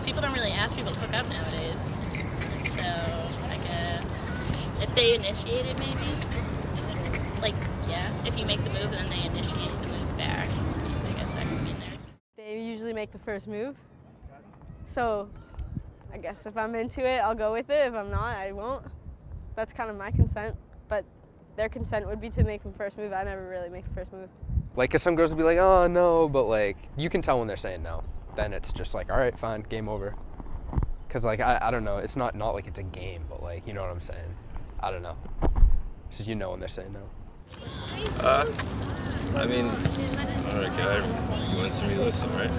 people don't really ask people to hook up nowadays. So, I guess if they initiate it, maybe. Like, yeah, if you make the move and then they initiate the move back, I guess that could be in there. They usually make the first move. So, I guess if I'm into it, I'll go with it. If I'm not, I won't. That's kind of my consent. But their consent would be to make the first move. I never really make the first move. Like, cause some girls will be like, oh no, but like, you can tell when they're saying no. Then it's just like, all right, fine, game over. Cause like, I don't know, it's not like it's a game, but like, you know what I'm saying? I don't know. It's just, you know when they're saying no. I mean, okay, you want me to listen, right?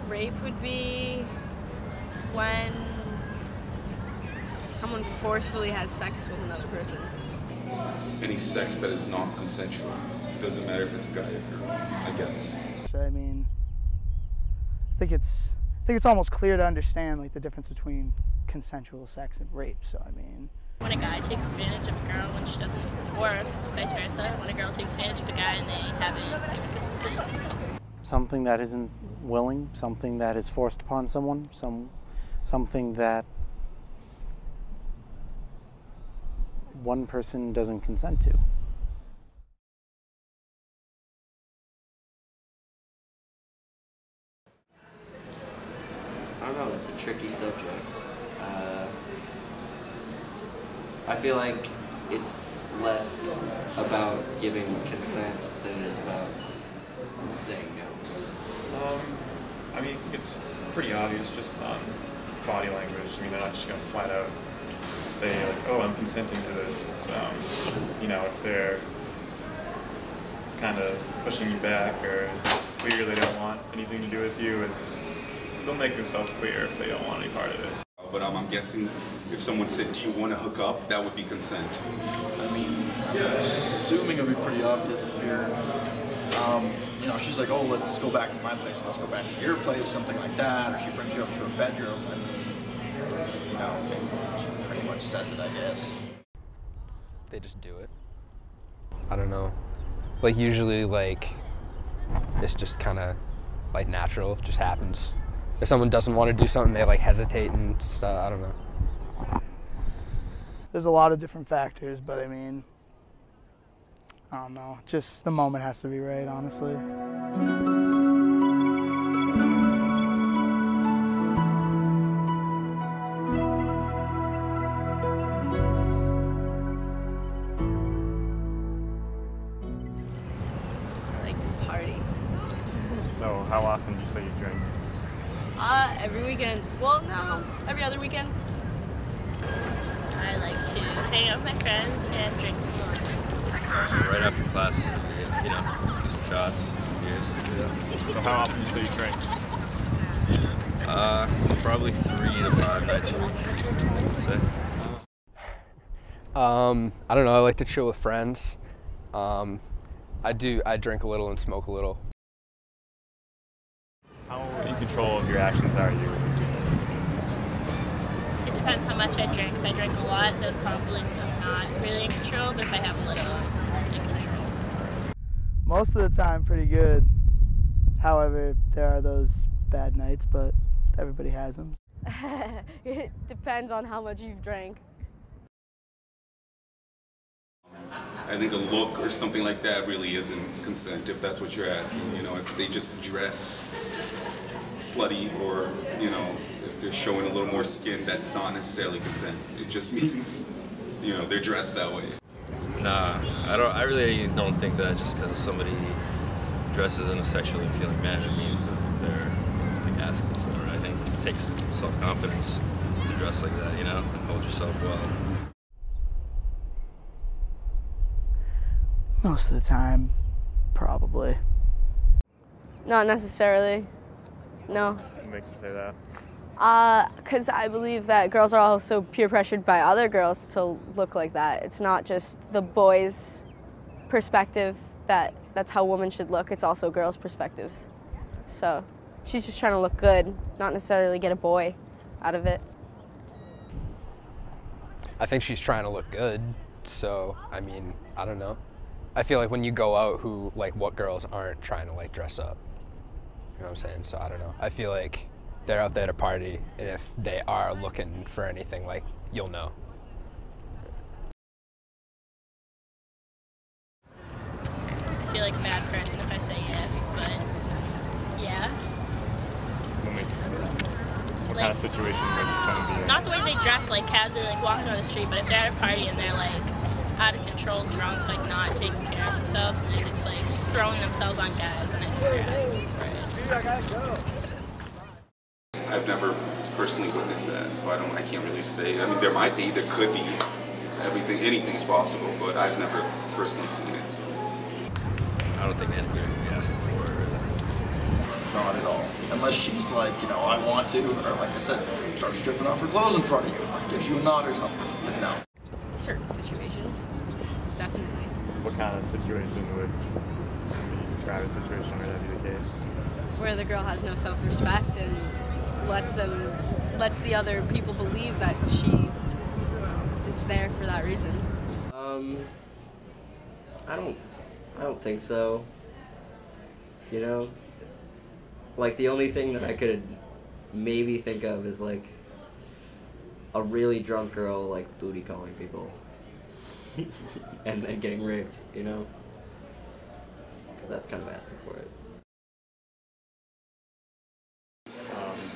Rape would be when someone forcefully has sex with another person. Any sex that is not consensual. It doesn't matter if it's a guy or girl, I guess. I mean, I think it's almost clear to understand like the difference between consensual sex and rape. So I mean, when a guy takes advantage of a girl when she doesn't, or vice versa, when a girl takes advantage of a guy and they haven't given consent. Something that isn't willing, something that is forced upon someone, something that one person doesn't consent to. I don't know, that's a tricky subject. I feel like it's less about giving consent than it is about saying no. I mean, I think it's pretty obvious just on body language. I mean, they're not just going to flat out say, like, oh, I'm consenting to this. It's, you know, if they're kind of pushing you back or it's clear they don't want anything to do with you, they'll make themselves clear if they don't want any part of it. But I'm guessing if someone said, do you want to hook up, that would be consent. I mean, I'm assuming it would be pretty obvious if you're, you know, she's like, oh, let's go back to my place, let's go back to your place, something like that, or she brings you up to her bedroom, and, you know, she pretty much says it, I guess. They just do it. I don't know. Like, usually, like, it's just kind of, like, natural, it just happens. If someone doesn't want to do something, they, like, hesitate and stuff, I don't know. There's a lot of different factors, but I mean, I don't know, just the moment has to be right, honestly. I like to party. So how often do you say you drink? Every weekend. Well, no, every other weekend. I like to hang out with my friends and drink some wine. Right after class, you know, do some shots, some beers. Yeah. So how often do you say you drink? Probably 3 to 5 nights a week, I would say. I don't know, I like to chill with friends. I drink a little and smoke a little. How in control of your actions are you? It depends how much I drink. If I drink a lot, then probably I'm not really in control, but if I have a little, I'm in control. Most of the time, pretty good. However, there are those bad nights, but everybody has them. It depends on how much you've drank. I think a look or something like that really isn't consent, if that's what you're asking. You know, if they just dress slutty or, you know, if they're showing a little more skin, that's not necessarily consent. It just means, you know, they're dressed that way. Nah, I really don't think that just because somebody dresses in a sexually appealing manner means that they're like, asking for it. I think it takes self-confidence to dress like that, you know, and hold yourself well. Most of the time, probably. Not necessarily. No. What makes you say that? Because I believe that girls are also peer pressured by other girls to look like that. It's not just the boys' perspective that's how women should look. It's also girls' perspectives. So she's just trying to look good, not necessarily get a boy out of it. I think she's trying to look good, so, I mean, I don't know. I feel like when you go out, what girls aren't trying to, like, dress up? You know what I'm saying? So, I don't know. I feel like they're out there to party, and if they are looking for anything, like, you'll know. I feel like a bad person if I say yes, but yeah. What kind of situation would you trying to be in? Not the way they dress, like casually, like walking on the street, but if they're at a party and they're like out of control, drunk, like not taking care of themselves, and they're just like throwing themselves on guys, and I think they're asking for it. I've never personally witnessed that, so I can't really say. I mean, there might be, there could be. Anything's possible, but I've never personally seen it. So. I don't think anybody would be asking for it. Not at all. Unless she's like, I want to, or like I said, start stripping off her clothes in front of you, like gives you a nod or something. Then no. Certain situations, definitely. What kind of situation would you describe a situation where that be the case? Where the girl has no self-respect and lets the other people believe that she is there for that reason. I don't think so. Like the only thing that I could maybe think of is like a really drunk girl like booty calling people and then getting raped, because that's kind of asking for it. Do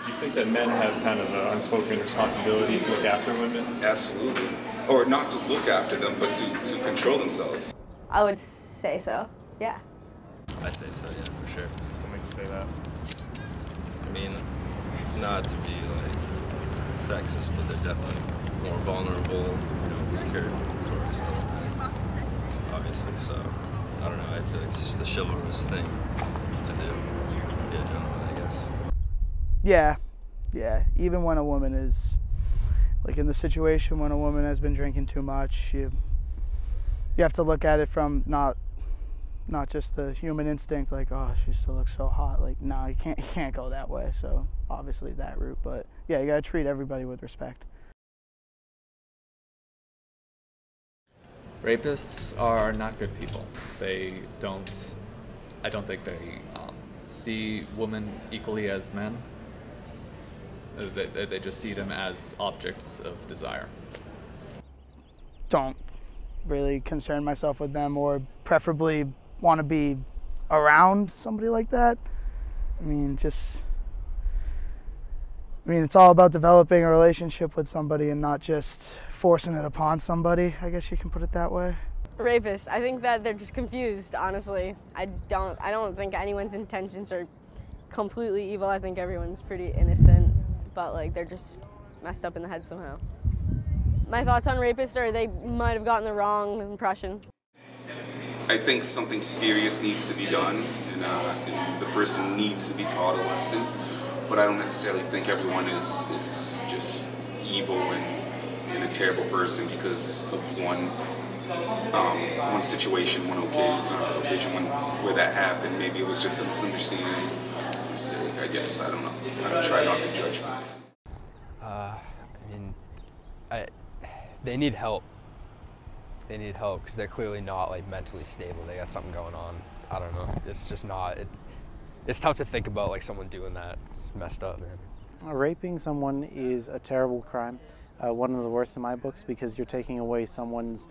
you think that men have kind of an unspoken responsibility to look after women? Absolutely. Or not to look after them, but to control themselves. I would say so, yeah. I say so, yeah, for sure. What makes you say that? I mean, not to be like sexist, but they're definitely more vulnerable, weaker towards other men, obviously. So, I don't know, I feel like it's just a chivalrous thing to do. Be a gentleman, I guess. Yeah. Even when a woman is, like in the situation when a woman has been drinking too much, you have to look at it from not just the human instinct, like, oh, she still looks so hot. Like, no, you can't go that way. So obviously that route, but yeah, you gotta treat everybody with respect. Rapists are not good people. I don't think they see women equally as men. They just see them as objects of desire. Don't really concern myself with them, or preferably want to be around somebody like that. I mean, it's all about developing a relationship with somebody and not just forcing it upon somebody, I guess you can put it that way. Rapists, I think that they're just confused, honestly. I don't think anyone's intentions are completely evil. I think everyone's pretty innocent, but like they're just messed up in the head somehow. My thoughts on rapists are they might have gotten the wrong impression. I think something serious needs to be done, and the person needs to be taught a lesson. But I don't necessarily think everyone is just evil and a terrible person because of one situation, one occasion where that happened. Maybe it was just a misunderstanding, mistake. I guess I don't know. I try not to judge. They need help. They need help because they're clearly not like mentally stable. They got something going on. I don't know. It's just not. It's tough to think about like someone doing that. It's messed up, man. Raping someone is a terrible crime. One of the worst in my books because you're taking away someone's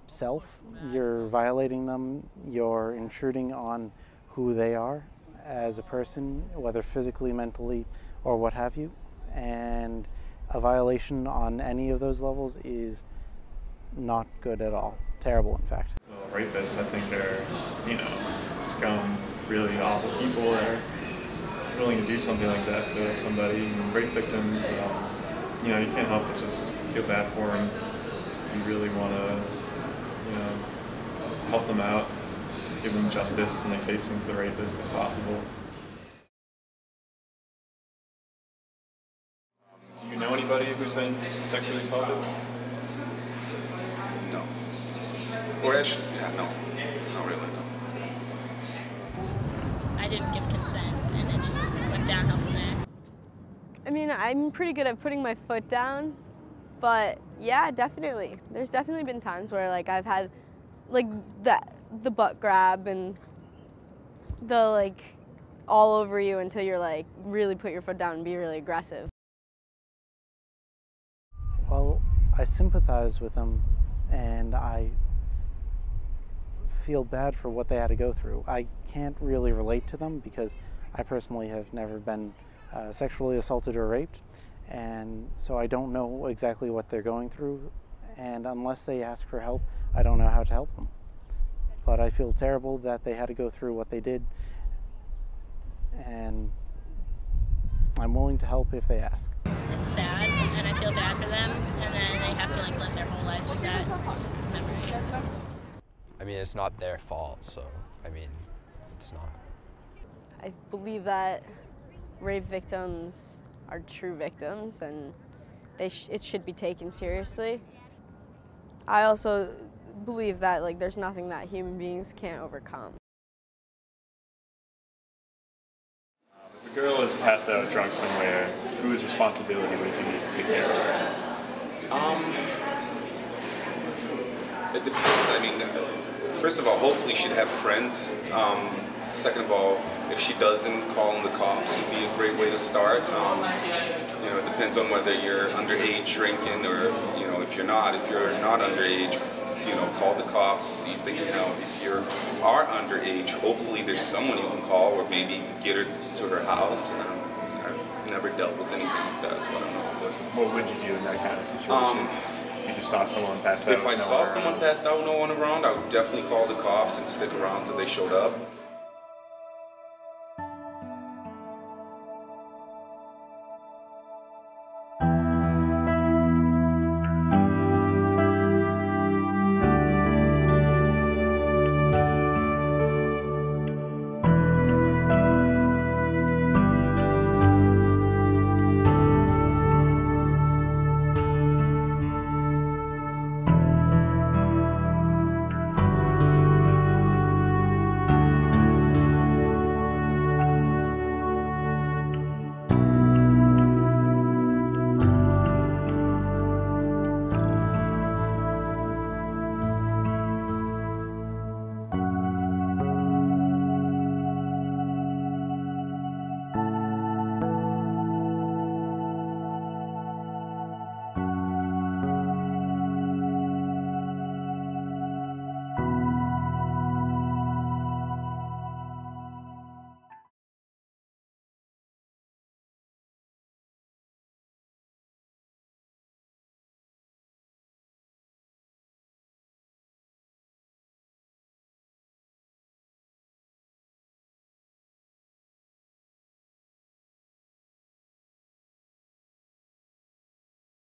self. You're violating them. You're intruding on who they are as a person, whether physically, mentally, or what have you. And a violation on any of those levels is not good at all. Terrible, in fact. Well, rapists, I think, are, scum, really awful people that are willing to do something like that to somebody. And rape victims, you can't help but just feel bad for them. You really want to, help them out, give them justice in the case against the rapist if possible. Do you know anybody who's been sexually assaulted? No. Or actually, yeah, no. Not really, no. I didn't give consent, and it just went downhill from there. I mean, I'm pretty good at putting my foot down, but yeah, definitely. There's definitely been times where like I've had like the butt grab and the like all over you until you're like really put your foot down and be really aggressive. Well, I sympathize with them, and I feel bad for what they had to go through. I can't really relate to them because I personally have never been sexually assaulted or raped, and so I don't know exactly what they're going through, and unless they ask for help, I don't know how to help them. But I feel terrible that they had to go through what they did, and I'm willing to help if they ask. It's sad, and I feel bad for them, and then they have to like live their whole lives with that memory. I mean, it's not their fault, so, I mean, it's not. I believe that rape victims are true victims, and it should be taken seriously. I also believe that like there's nothing that human beings can't overcome. If a girl is passed out drunk somewhere, whose responsibility would it be to take care of her? It depends. I mean, first of all, hopefully she'd have friends. Second of all, if she doesn't, calling the cops would be a great way to start. You know, it depends on whether you're underage drinking or, you know, if you're not underage, you know, call the cops, see if they can help. If you are underage, hopefully there's someone you can call, or maybe you can get her to her house. I've never dealt with anything like that, so I don't know. But what would you do in that kind of situation? If you just saw someone passed out? If I saw someone passed out, no one around, I would definitely call the cops and stick around till they showed up.